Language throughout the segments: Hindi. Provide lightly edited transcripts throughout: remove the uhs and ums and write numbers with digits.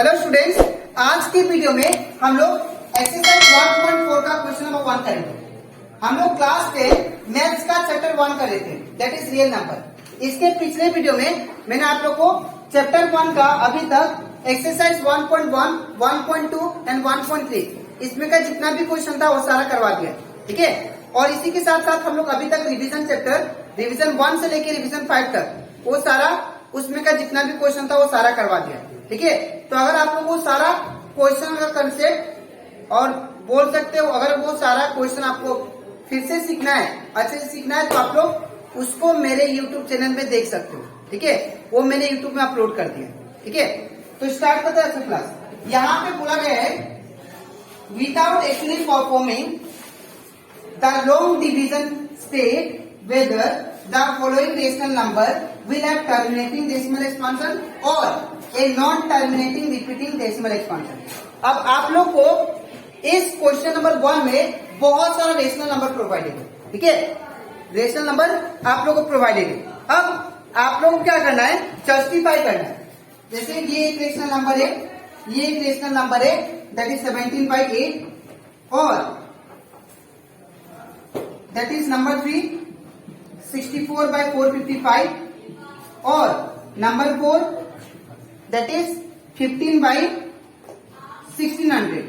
हेलो स्टूडेंट्स, आज की वीडियो में हम लोग एक्सरसाइज 1.4 का क्वेश्चन नंबर 1 करेंगे। हम लोग क्लास 10 मैथ्स का चैप्टर 1 कर रहे थे, दैट इज रियल नंबर। इसके पिछले वीडियो में मैंने आप लोग को चैप्टर 1 का अभी तक एक्सरसाइज 1.1, 1.2 एंड 1.3 इसमें का जितना भी क्वेश्चन था वो सारा करवा दिया, ठीक है। और इसी के साथ साथ हम लोग अभी तक रिविजन चैप्टर रिविजन 1 से लेकर रिविजन 5 तक वो सारा उसमें का जितना भी क्वेश्चन था वो सारा करवा दिया, ठीक है। तो अगर आप लोग वो सारा क्वेश्चन का कंसेप्ट और बोल सकते हो, अगर वो सारा क्वेश्चन आपको फिर से सीखना है, अच्छे से सीखना है, तो आप लोग उसको मेरे YouTube चैनल पे देख सकते हो, ठीक है। वो मैंने YouTube में अपलोड कर दिया, ठीक है। तो स्टार्ट करते हैं क्लास। यहाँ पे बोला गया है without actually performing the long division state whether the following rational number will have terminating decimal expansion or a non-terminating repeating decimal expansion। अब आप लोग को इस क्वेश्चन नंबर 1 में बहुत सारा रेशनल नंबर प्रोवाइडेड है, ठीक है। रेशनल नंबर आप लोग को प्रोवाइडेड है। अब आप लोग को क्या करना है, जस्टिफाई करना है। जैसे ये एक रेशनल नंबर है, ये एक रेशनल नंबर है, दैट इज 17/8 और दैट इज नंबर 3 64/455 और नंबर 4 दैट इज 15/1600।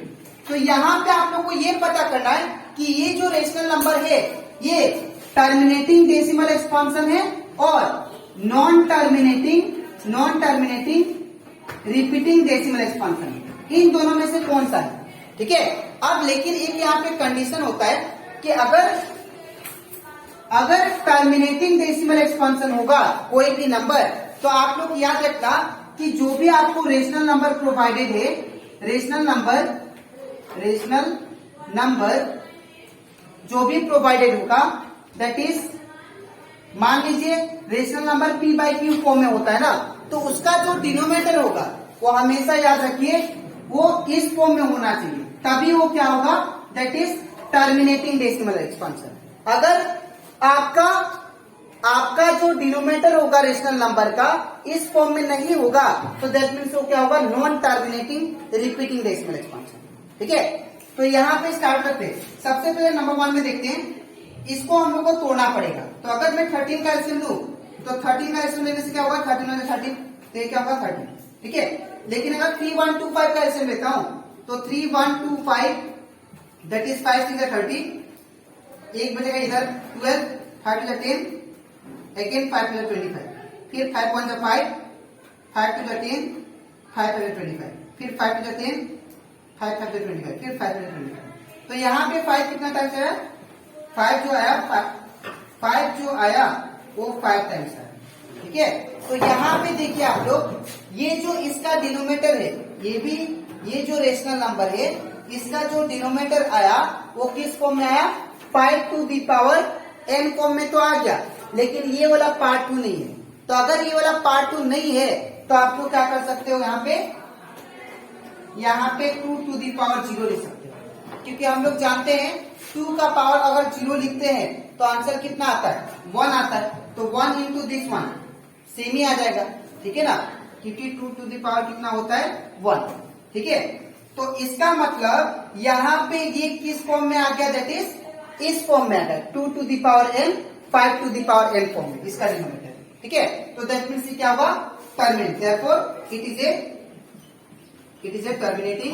तो यहाँ पे आप लोग को ये पता करना है कि ये जो रेशनल नंबर है ये टर्मिनेटिंग डेसिमल एक्सपांशन है और non terminating repeating decimal expansion है। इन दोनों में से कौन सा है, ठीक है। अब लेकिन एक यहाँ पे कंडीशन होता है कि अगर टर्मिनेटिंग डेसिमल एक्सपांशन होगा कोई भी नंबर, तो आप लोग याद रखना कि जो भी आपको रेशनल नंबर प्रोवाइडेड है, रेशनल नंबर जो भी प्रोवाइडेड होगा, दैट इज मान लीजिए रेशनल नंबर p/q फॉर्म में होता है ना, तो उसका जो डिनोमिनेटर होगा वो हमेशा याद रखिए वो इस फॉर्म में होना चाहिए, तभी वो क्या होगा, that is terminating decimal expansion. अगर आपका जो डिनोमिनेटर होगा रेशनल नंबर का इस फॉर्म में नहीं होगा, तो दैट मीन्स वो क्या होगा, non terminating repeating decimal expansion, ठीक है। तो यहाँ पे स्टार्ट करते हैं। सबसे पहले नंबर 1 में देखते हैं, इसको हम लोग को तोड़ना पड़ेगा। तो अगर मैं 13 का एलसीएम लूं तो 13 का एलसीएम लेने से क्या होगा, 13 में 13, तो ये क्या होगा 13, ठीक है। लेकिन अगर 3125 का एलसीएम लेता हूं तो 3125 दैट इज 5 6 30, एक बचेगा इधर 12, 5 10, अगेन 5 25, फिर 5 1 5, 5 2 10, 5 25, फिर 5 2 10, 5 5 25, फिर 5 25। तो यहाँ पे 5 कितना टाइम्स आया, 5 जो आया वो 5 टाइम्स आया, ठीक है। तो यहाँ पे देखिए आप लोग, ये जो इसका डिनोमिनेटर है, ये जो रेशनल नंबर है, इसका जो डिनोमिनेटर आया वो किस फॉर्म में आया, 5 to the power n form में तो आ गया, लेकिन ये वाला पार्ट 2 नहीं है। तो अगर ये वाला पार्ट 2 नहीं है तो आपको क्या कर सकते हो, यहाँ पे 2 टू द पावर 0 लिख सकते हो, क्योंकि हम लोग जानते हैं 2 का पावर अगर 0 लिखते हैं तो आंसर कितना आता है, 1 आता है। तो 1 इंटू दिस 1 सेम ही आ जाएगा, ठीक है ना, क्योंकि 2 टू द पावर कितना होता है, 1, ठीक है। तो इसका मतलब यहाँ पे ये किस फॉर्म में आ गया, दैट इज इस फॉर्म में आ गया, 2 to the power n 5 to the power n form में इसका डिनोमिनेटर, ठीक है। तो दैट मीन्स क्या होगा, terminate, therefore it is a terminating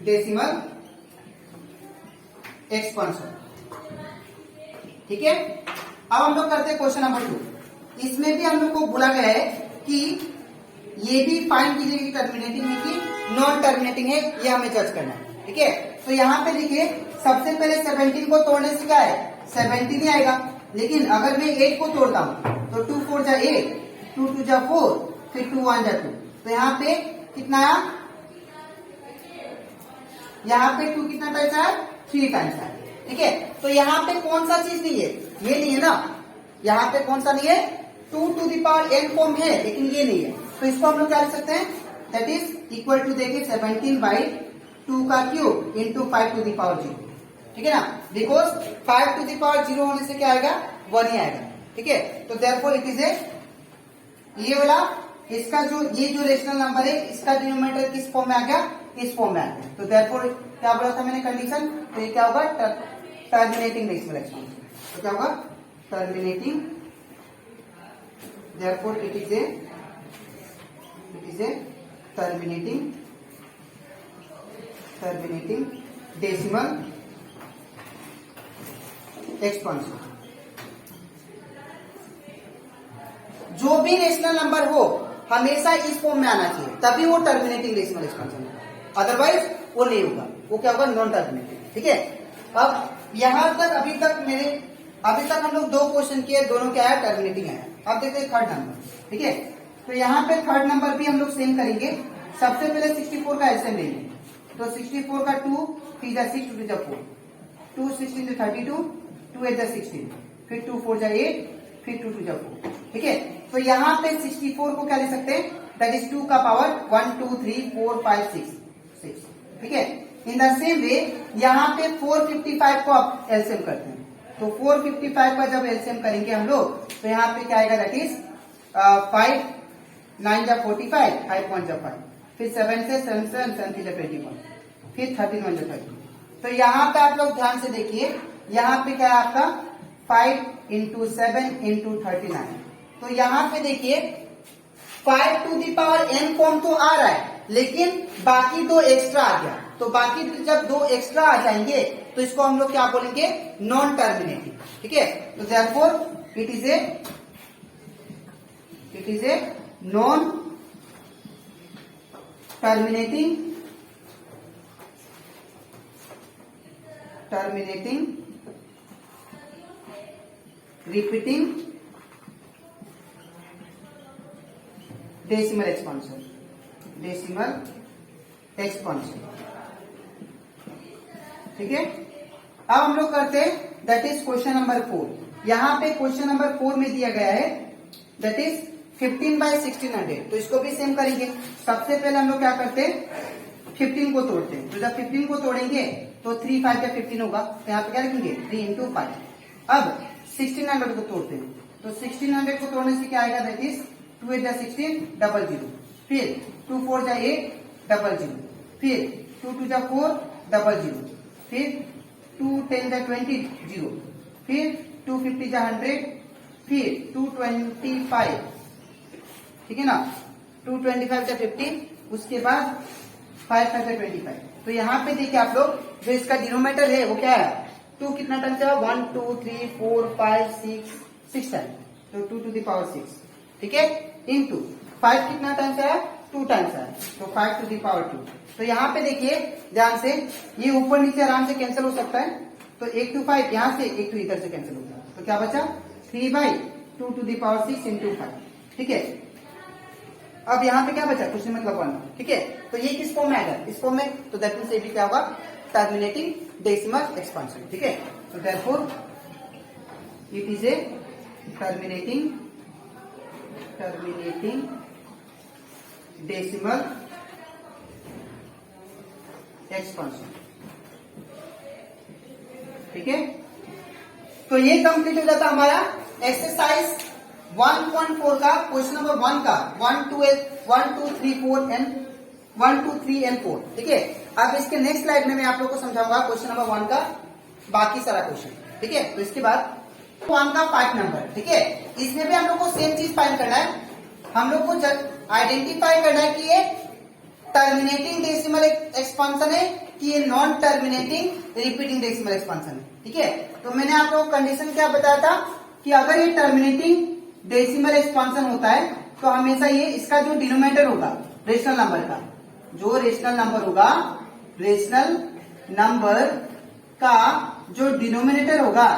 decimal expansion, ठीक है। अब हम लोग करते हैं क्वेश्चन नंबर 2। इसमें भी हम लोग को बोला गया है कि ये भी फाइंड कीजिए कि टर्मिनेटिंग है कि नॉन टर्मिनेटिंग है, ये हमें जज करना है, ठीक है। तो यहाँ पे देखिए, सबसे पहले 17 को तोड़ने से क्या है, 17 ही आएगा। लेकिन अगर मैं 8 को तोड़ता हूँ तो 2 4 जा 8, 2 2 जा 4, फिर 2 1 जा 2, तो यहाँ पे कितना आया, यहाँ पे 2 कितना टाइम्स आया, 3 टाइम्स आया, ठीक है। तो यहाँ पे कौन सा चीज नहीं है, ये नहीं है ना, यहाँ पे कौन सा नहीं है, 2 to the power n form है, लेकिन ये नहीं है। तो इसको हम लोग क्या लिख सकते हैं, दैट इज इक्वल टू देखिए 17/2 का cube into 5 to the power 0, ठीक है ना, बिकॉज 5 टू द पावर 0 होने से क्या आएगा, 1 ही आएगा, ठीक है। तो देयरफॉर इट इज ए ये वाला इसका जो ये जो रेशनल नंबर है इसका डिनोमिनेटर किस फॉर्म में आ गया, इस फॉर्म में आ गया। तो देयरफॉर क्या बोला था मैंने कंडीशन, तो ये क्या होगा टर्मिनेटिंग डेसिमल एक्सपांशन। तो क्या होगा terminating, therefore it is a terminating decimal expansion. जो भी रेशनल नंबर हो हमेशा इस फॉर्म में आना चाहिए, तभी वो टर्मिनेटिंग डेसिमल एक्सपांशन होगा, अदरवाइज वो नहीं होगा, वो क्या होगा नॉन टर्मिनेटिंग। ठीक है, अब यहां तक अभी तक हम लोग 2 क्वेश्चन किए, दोनों क्या है टर्मिनेटिंग है। अब देखते हैं थर्ड नंबर। ठीक है, तो यहाँ पे थर्ड नंबर भी हम लोग सेम करेंगे। सबसे पहले 64 का एलसीएम लेंगे, तो 64 का 2 3 जा 6 2 जा 4, 2 16 32, 2 8 जा 16, फिर 2 4 जा 8, फिर 2 2 जा 4। ठीक है, तो यहाँ पे 64 को क्या ले सकते हैं, दैट इज 2 का पावर 1 2 3 4 5 6। ठीक है, इन द सेम वे यहाँ पे 455 को आप एलसीएम करते हैं, तो 455 का जब एलसीएम करेंगे हम लोग, तो यहाँ पे क्या आएगा, दैट इज 5 9 जा 45, 5 1 जा 5, फिर 7 से 7 7 3 जा 21, फिर 13 1 जा 30। तो यहाँ पे आप लोग ध्यान से देखिए, यहाँ पे क्या है आपका 5 इंटू 7 इंटू 39। तो यहाँ पे देखिए 5 to the power n form तो आ रहा है, लेकिन बाकी 2 एक्स्ट्रा आ गया। तो बाकी जब 2 एक्स्ट्रा आ जाएंगे तो इसको हम लोग क्या बोलेंगे, नॉन टर्मिनेटिंग। ठीक है, तो therefore it is a non terminating repeating decimal expansion. ठीक है, अब हम लोग करते हैं दैट इज क्वेश्चन नंबर 4। यहाँ पे क्वेश्चन नंबर 4 में दिया गया है दैट इज 15/1600। तो इसको भी सेम करेंगे। सबसे पहले हम लोग क्या करते हैं, 15 को तोड़ते हैं। तो जब 15 को तोड़ेंगे तो 3 5 या 15 होगा, तो यहाँ पे क्या लिखेंगे 3 इंटू 5। अब 1600 को तोड़ते हैं, तो 1600 को तोड़ने से क्या आएगा, दैट इज 2 8 जा 16 00, फिर 2 4 जा 8 00, फिर 2 2 जा 4 00, फिर 2 10 जा 20 0, फिर 2 50 जा 100, फिर 225, ठीक है ना, 225 जा 50, उसके बाद 5 5 जा 25। तो यहाँ पे देखिए आप लोग, जो इसका डिनोमिनेटर है वो क्या है, 2 कितना टाइम्स है, 1 2 3 4 5 6 टाइम, तो 2 टू द पावर 6। ठीक है, इंटू 5 कितना टाइम्स है, 2 टाइम्स है, तो 5 टू द पावर 2। तो यहाँ पे देखिए ध्यान से, ये ऊपर नीचे आराम से कैंसिल हो सकता है, तो 1 to 5 यहाँ से, 1 to इधर से कैंसिल हो जाए, तो क्या बचा 3/2 टू द पावर 6 इंटू 5। ठीक है, अब यहाँ पे क्या बचा, कुछ नहीं मतलब 1। ठीक है, तो ये किस फॉर्म में आएगा, इस फॉर्म में, तो दैट मींस ये भी क्या होगा, टर्मिनेटिंग डेसिमल एक्सपांशन। ठीक है, तो therefore it is a terminating decimal expansion. ठीक है, तो ये कंप्लीट हो जाता हमारा एक्सरसाइज 1.4 का क्वेश्चन नंबर 1 का 1 2 3 4 एंड 1 2 3 एंड 4। ठीक है, अब इसके नेक्स्ट स्लाइड में मैं आप लोगों को समझाऊंगा क्वेश्चन नंबर 1 का बाकी सारा क्वेश्चन। ठीक है, तो इसके बाद 1 का 5 नंबर। ठीक है, इसमें भी हम लोग को सेम चीज फाइंड करना है, हम लोग को आइडेंटिफाई करना है कि ये टर्मिनेटिंग डेसिमल एक्सपांशन है कि ये non terminating repeating decimal expansion है। ठीक है, तो मैंने आप लोगों को कंडीशन क्या बताया था कि अगर ये टर्मिनेटिंग डेसिमल एक्सपांशन होता है तो हमेशा ये इसका जो डिनोमिनेटर होगा रेशनल नंबर का, जो रेशनल नंबर होगा, रेशनल नंबर का जो डिनोमिनेटर होगा,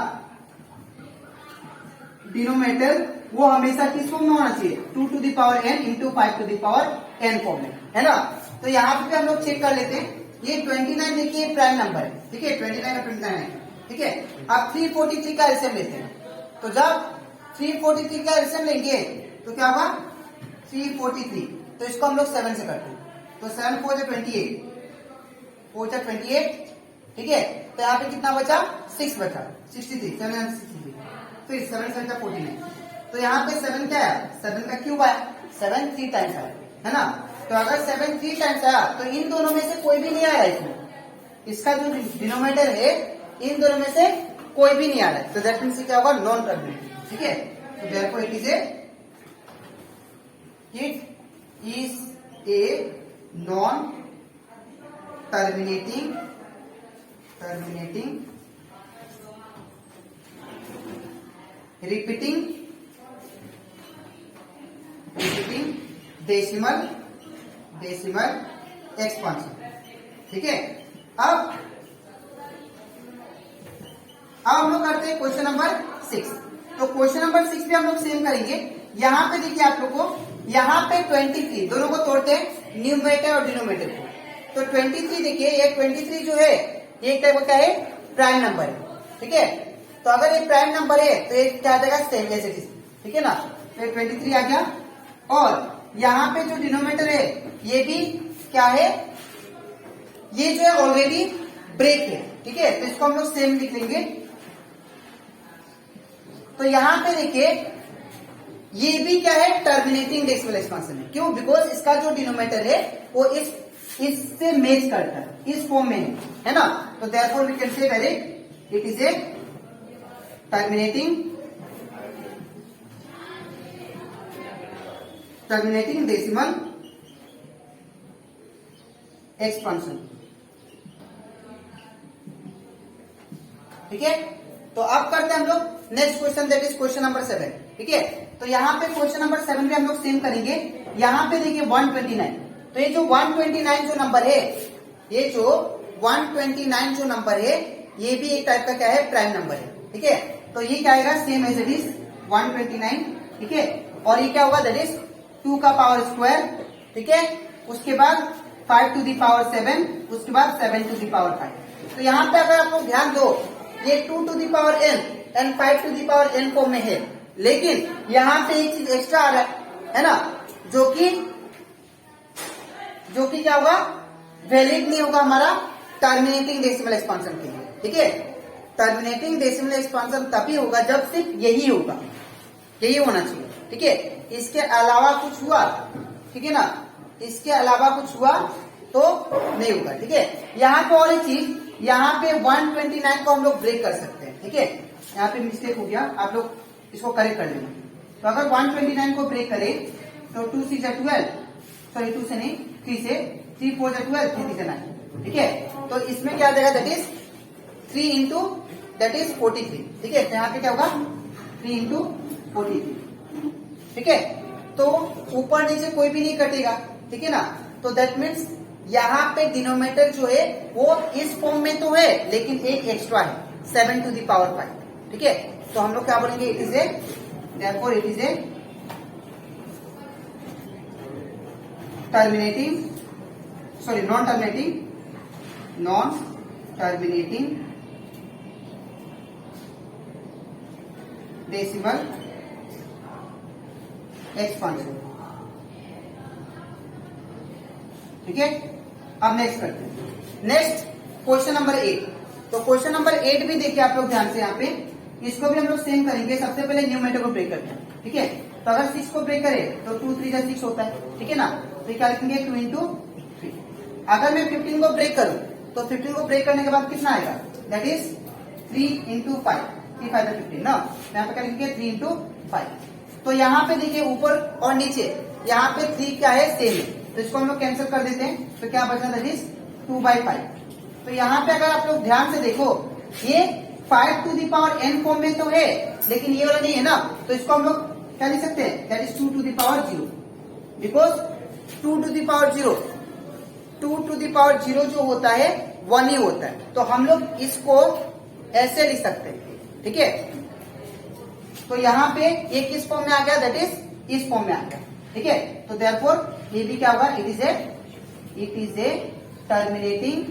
डिनोमिनेटर वो हमेशा किस फॉर्म में होना चाहिए, 2 to the power n into 5 to the power n form में, है ना। तो यहाँ पे हम लोग चेक कर लेते हैं, ये 29 देखिए प्राइम नंबर है। ठीक है, 29 और 29 है। ठीक है, अब 343 का एलसीएम लेते हैं, तो जब 343 का एलसीएम लेंगे तो क्या होगा 343, तो इसको हम लोग 7 से करते हैं, तो 7 4 28, 4 28। ठीक है, तो यहाँ पे कितना बचा, 6 बचा, 63, 7 63, फिर 7 7 49, तो यहाँ पे 7 क्या है, 7 का क्यूब आया, 7 3 टाइम्स आया, है ना। तो अगर 7 3 टाइम्स आया तो इन दोनों में से कोई भी नहीं आ रहा है इसमें, इसका जो डिनोमिनेटर है इन दोनों में से कोई भी नहीं आ रहा है, तो दैट मीन्स क्या होगा, नॉन टर्मिनेटिंग, ठीक है। तो therefore it is a non terminating repeating decimal expansion, ठीक है। अब हम लोग करते हैं क्वेश्चन नंबर 6। तो क्वेश्चन नंबर 6 भी हम लोग सेम करेंगे। यहाँ पे देखिए आप लोग को, यहाँ पे 23 दोनों को तोड़ते हैं, न्यूमरेटर और डिनोमिनेटर को। तो 23 देखिए, ये 23 जो है ये एक टाइप का क्या है, प्राइम नंबर है, ठीक है। तो अगर ये प्राइम नंबर है तो ये क्या आ जाएगा, सेम एज इट इज, ठीक है ना। तो 23 आ गया, और यहाँ पे जो डिनोमिनेटर है ये भी क्या है, ये जो है ऑलरेडी ब्रेक है, ठीक है। तो इसको हम लोग सेम लिख लेंगे। तो यहां पे देखिए ये भी क्या है, टर्मिनेटिंग डेसिमल एक्सपांशन है। क्यों, बिकॉज इसका जो डिनोमिनेटर है वो इससे मैच करता है, इस फॉर्म में है ना। तो therefore we can say direct it is a terminating decimal expansion, ठीक है। तो अब करते हैं हम लोग next question, that is question number 7, ठीक है। तो यहाँ पे क्वेश्चन नंबर 7 में हम लोग सेम करेंगे। यहाँ पे देखिए 129, तो ये जो 129 जो नंबर है, ये जो 129 जो नंबर है ये भी एक टाइप का क्या है, प्राइम नंबर है, ठीक है। तो ये क्या आएगा, सेम एज इट इज 129, ठीक है। और ये क्या होगा, दैट इज 2 का पावर स्क्वायर, ठीक है। उसके बाद 5 टू दी पावर 7, उसके बाद 7 टू दी पावर 5। तो यहाँ पे अगर आप लोग ध्यान दो, ये 2 to the power n and 5 to the power n form में है, लेकिन यहाँ पे एक चीज एक्स्ट्रा आ रहा है ना, जो कि क्या होगा, वैलिड नहीं होगा हमारा टर्मिनेटिंग डेसिमल एक्सपांशन के लिए, ठीक है। टर्मिनेटिंग डेसिमल एक्सपांशन तभी होगा जब सिर्फ यही होगा, यही होना चाहिए, ठीक है। इसके अलावा कुछ हुआ, ठीक है ना, इसके अलावा कुछ हुआ तो नहीं होगा, ठीक है। यहाँ पे और एक चीज, यहाँ पे 129 को हम लोग ब्रेक कर सकते हैं, ठीक है। यहाँ पे मिस्टेक हो गया, आप लोग इसको करेक्ट कर लेना। तो अगर 129 को ब्रेक करें तो 2 6 12, सॉरी 2 से नहीं 3 से, 3 4 12, 3 3 9, ठीक है। तो इसमें क्या आ जाएगा, that is 3 into that is 43, ठीक है। तो यहाँ पे क्या होगा, 3 इंटू 43, ठीक है। तो ऊपर नीचे कोई भी नहीं कटेगा, ठीक है ना। तो दैट मीन्स यहाँ पे डिनोमिनेटर जो है वो इस फॉर्म में तो है, लेकिन एक एक्स्ट्रा है, 7 टू दी पावर 5, ठीक है। तो हम लोग क्या बोलेंगे, it is A, therefore it is a terminating, sorry non terminating decimal expansion, ठीक है। अब नेक्स्ट करते हैं, नेक्स्ट क्वेश्चन नंबर 8। तो क्वेश्चन नंबर 8 भी देखिए आप लोग ध्यान से, यहाँ पे इसको भी हम लोग सेम करेंगे। सबसे पहले न्यूमरेटर को ब्रेक करते हैं, ठीक है। तो अगर 6 को ब्रेक करें तो 2 3 6 होता है, ठीक है ना। तो क्या लिखेंगे, 2 इंटू 3। अगर मैं 15 को ब्रेक करूं तो 15 को ब्रेक करने के बाद कितना आएगा, दैट इज 3 इंटू 5, 3 5 15 ना। यहाँ पे क्या लिखेंगे, 3 इंटू 5। तो यहाँ पे देखिए ऊपर और नीचे, यहाँ पे 3 क्या है, सेम है, तो इसको हम लोग कैंसिल कर देते हैं। तो क्या बचा, दैट इज 2/5। तो यहाँ पे अगर आप लोग ध्यान से देखो, ये 5 to the power n form में तो है, लेकिन ये वाला नहीं है ना। तो इसको हम लोग क्या लिख सकते हैं, that is 2 to the power 0, because 2 to the power 0, 2 to the power 0 जो होता है 1 ही होता है। तो हम लोग इसको ऐसे लिख सकते हैं, ठीक है। तो यहाँ पे ये किस फॉर्म में आ गया, दैट इज इस फॉर्म में आ गया, ठीक है। तो देयरफॉर ये भी क्या होगा, it is a terminating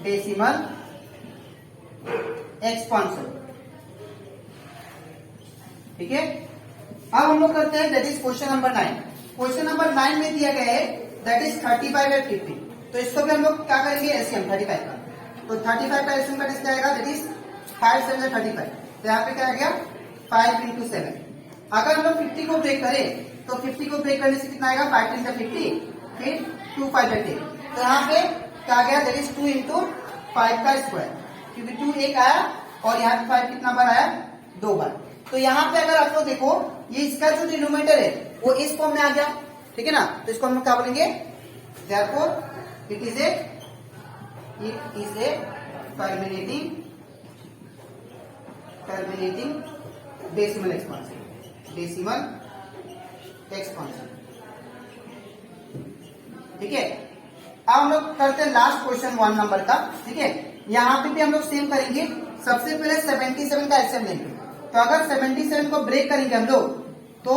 decimal expansion, ठीक है। अब हम लोग करते हैं, that is question number 9। Question number 9 में दिया गया है, दैट इज 35 और 50। तो इसको भी हम लोग क्या करेंगे, एलसीएम 35 का। तो 35 का एलसीएम का टेस्ट आएगा, दैट इज 5 7 35, तो यहाँ पे क्या आ गया 5 इंटू 7। अगर हम लोग 50 को ब्रेक करें तो 50 को ब्रेक करने से कितना आएगा 5 इंटू 50, फिर 2 5 10, तो यहाँ पे क्या आ गया दैट इज 2 इंटू 5 का स्क्वायर, क्योंकि 2 एक आया और यहाँ पे 5 कितना बार आया 2 बार। तो यहाँ पे अगर आप लोग देखो ये इसका जो डिनोमिनेटर है वो इस फॉर्म में आ गया, ठीक है ना, तो इसको हम लोग क्या बोलेंगे therefore it is a terminating decimal expansion, ठीक है। अब हम लोग करते हैं लास्ट क्वेश्चन 1 नंबर का, ठीक है। यहाँ पे भी हम लोग सेम करेंगे। सबसे पहले 77 का एलसीएम लेंगे, तो अगर 77 को ब्रेक करेंगे हम लोग तो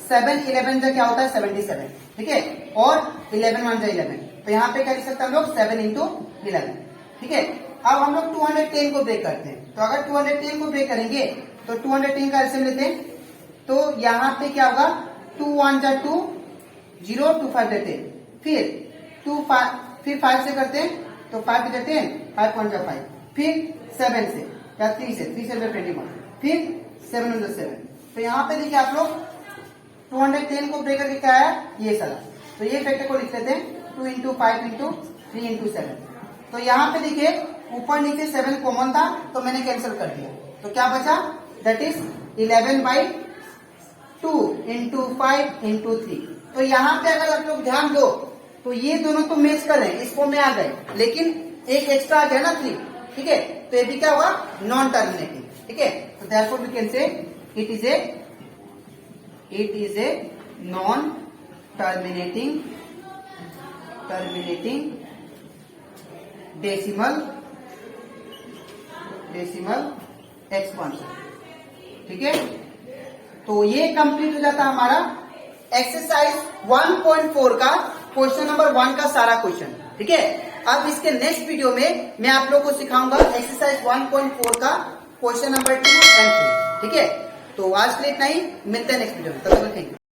7 11 का क्या होता है 77, ठीक है, और 11 1 जा 11, तो यहाँ पे क्या लिख सकते हैं हम लोग 7 इंटू 11, ठीक है। अब हम लोग 210 को ब्रेक करते हैं, तो अगर 210 को ब्रेक करेंगे तो 210 का एलसीएम लेते हैं, तो यहाँ पे क्या होगा 2 1 जा 2 0 2 5 देते हैं, फिर 2 5 फिर 5 से करते हैं तो 5 देते हैं 5 1 जा 5, फिर 7 से या 3 से 3 7 21, फिर 7 1 जा 7, तो यहाँ पे देखिए आप लोग 210 को ब्रेक करके क्या आया ये सारा, तो ये फैक्टर को लिख लेते हैं 2 इंटू 5 इंटू 3 इंटू 7, तो यहाँ पे देखिए ऊपर नीचे 7 कॉमन था तो मैंने कैंसिल कर दिया, तो क्या बचा दैट इज 11/2 इंटू 5 इंटू 3। तो यहाँ पे अगर आप लोग ध्यान दो तो ये दोनों तो मैच कर रहे हैं, इस फॉर्म में आ गए, लेकिन एक एक्स्ट्रा आ गया ना 3, ठीक है, तो ये भी क्या होगा नॉन टर्मिनेटिंग, ठीक है। तो therefore we can say it is a non terminating decimal expansion, ठीक है। तो ये कंप्लीट हो जाता हमारा एक्सरसाइज 1.4 का क्वेश्चन नंबर 1 का सारा क्वेश्चन, ठीक है। अब इसके नेक्स्ट वीडियो में मैं आप लोगों को सिखाऊंगा एक्सरसाइज 1.4 का क्वेश्चन नंबर 2 एंड 3, ठीक है। तो आज के लिए इतना ही, मिलते हैं नेक्स्ट वीडियो में, तब तक थैंक यू।